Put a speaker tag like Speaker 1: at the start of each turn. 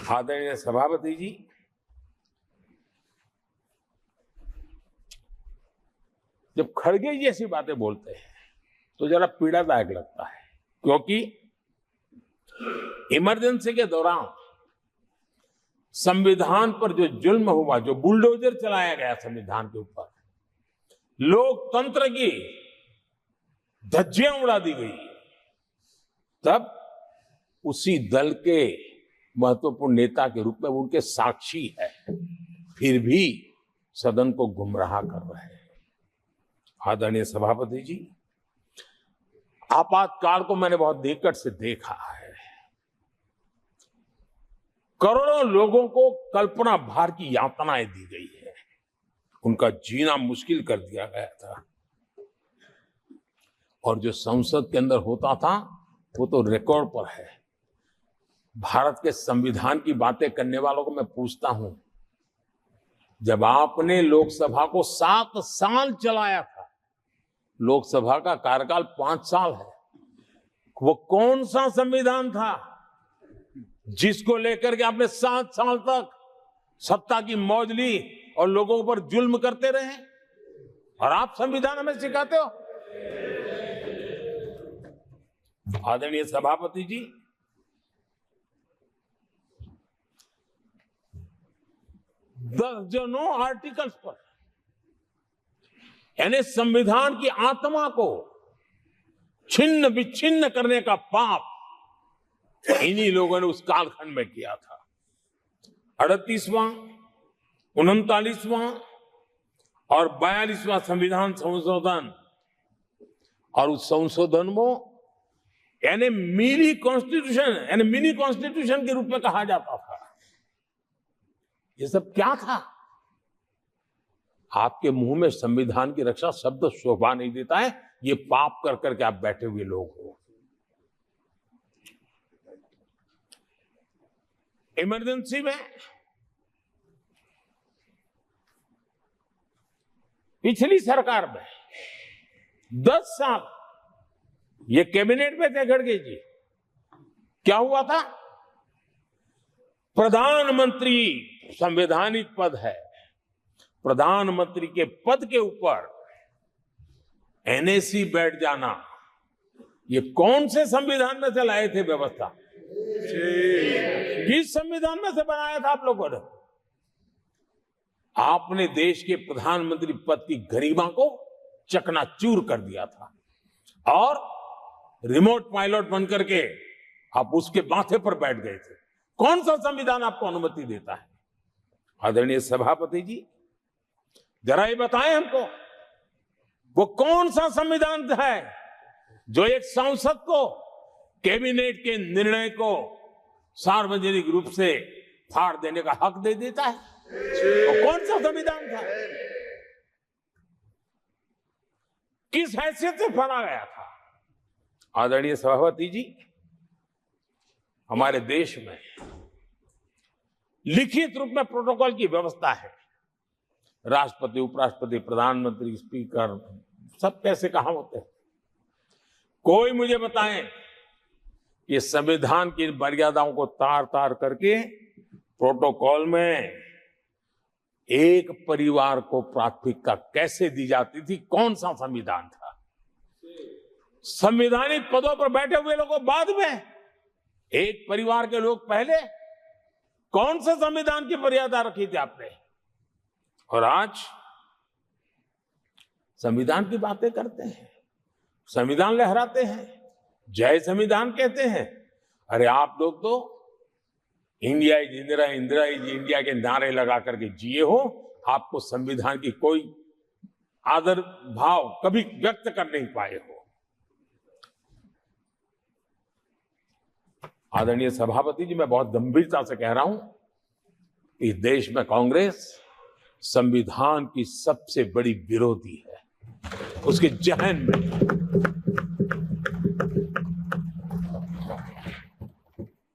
Speaker 1: आदरणीय सभापति जी, जब खड़गे जी ऐसी बातें बोलते हैं तो जरा पीड़ादायक लगता है, क्योंकि इमरजेंसी के दौरान संविधान पर जो जुल्म हुआ, जो बुलडोजर चलाया गया संविधान के ऊपर, लोकतंत्र की धज्जियां उड़ा दी गई, तब उसी दल के महत्वपूर्ण नेता के रूप में उनके साक्षी है, फिर भी सदन को गुमराह कर रहे हैं। आदरणीय सभापति जी, आपातकाल को मैंने बहुत निकट से देखा है। करोड़ों लोगों को कल्पना भार की यातनाएं दी गई है, उनका जीना मुश्किल कर दिया गया था, और जो संसद के अंदर होता था वो तो रिकॉर्ड पर है। भारत के संविधान की बातें करने वालों को मैं पूछता हूं, जब आपने लोकसभा को 7 साल चलाया था, लोकसभा का कार्यकाल 5 साल है, वो कौन सा संविधान था जिसको लेकर के आपने 7 साल तक सत्ता की मौज ली और लोगों पर जुल्म करते रहे? और आप संविधान हमें सिखाते हो? आदरणीय सभापति जी, दर्जनों आर्टिकल्स पर, यानी संविधान की आत्मा को छिन्न विच्छिन्न करने का पाप इन्हीं लोगों ने उस कालखंड में किया था। 38वां, 39वां और 42वां संविधान संशोधन, और उस संशोधन में यानी मिनी कॉन्स्टिट्यूशन, यानी मिनी कॉन्स्टिट्यूशन के रूप में कहा जाता था। ये सब क्या था? आपके मुंह में संविधान की रक्षा शब्द शोभा नहीं देता है। ये पाप कर करके आप बैठे हुए लोग हो। इमरजेंसी में पिछली सरकार में 10 साल ये कैबिनेट में थे खड़गे जी, क्या हुआ था? प्रधानमंत्री संवैधानिक पद है, प्रधानमंत्री के पद के ऊपर एनएसी बैठ जाना, ये कौन से संविधान में से लाए थे व्यवस्था? किस संविधान में से बनाया था आप लोगों ने? आपने देश के प्रधानमंत्री पद की गरिमा को चकनाचूर कर दिया था, और रिमोट पायलट बनकर के आप उसके माथे पर बैठ गए थे। कौन सा संविधान आपको अनुमति देता है? आदरणीय सभापति जी, जरा ये बताएं हमको, वो कौन सा संविधान है जो एक सांसद को कैबिनेट के निर्णय को सार्वजनिक रूप से फाड़ देने का हक दे देता है? वो कौन सा संविधान था? किस हैसियत से फाड़ा गया था? आदरणीय सभापति जी, हमारे देश में लिखित रूप में प्रोटोकॉल की व्यवस्था है। राष्ट्रपति, उपराष्ट्रपति, प्रधानमंत्री, स्पीकर, सब कैसे कहां होते हैं? कोई मुझे बताएं कि संविधान की मर्यादाओं को तार तार करके प्रोटोकॉल में एक परिवार को प्राथमिकता कैसे दी जाती थी? कौन सा संविधान था? संवैधानिक पदों पर बैठे हुए लोगों बाद में, एक परिवार के लोग पहले। कौन से संविधान की मर्यादा रखी थी आपने? और आज संविधान की बातें करते हैं, संविधान लहराते हैं, जय संविधान कहते हैं। अरे आप लोग तो India is Indira, Indira is India के नारे लगा करके जिए हो। आपको संविधान की कोई आदर भाव कभी व्यक्त कर नहीं पाए हो। आदरणीय सभापति जी, मैं बहुत गंभीरता से कह रहा हूं कि देश में कांग्रेस संविधान की सबसे बड़ी विरोधी है। उसके जहन में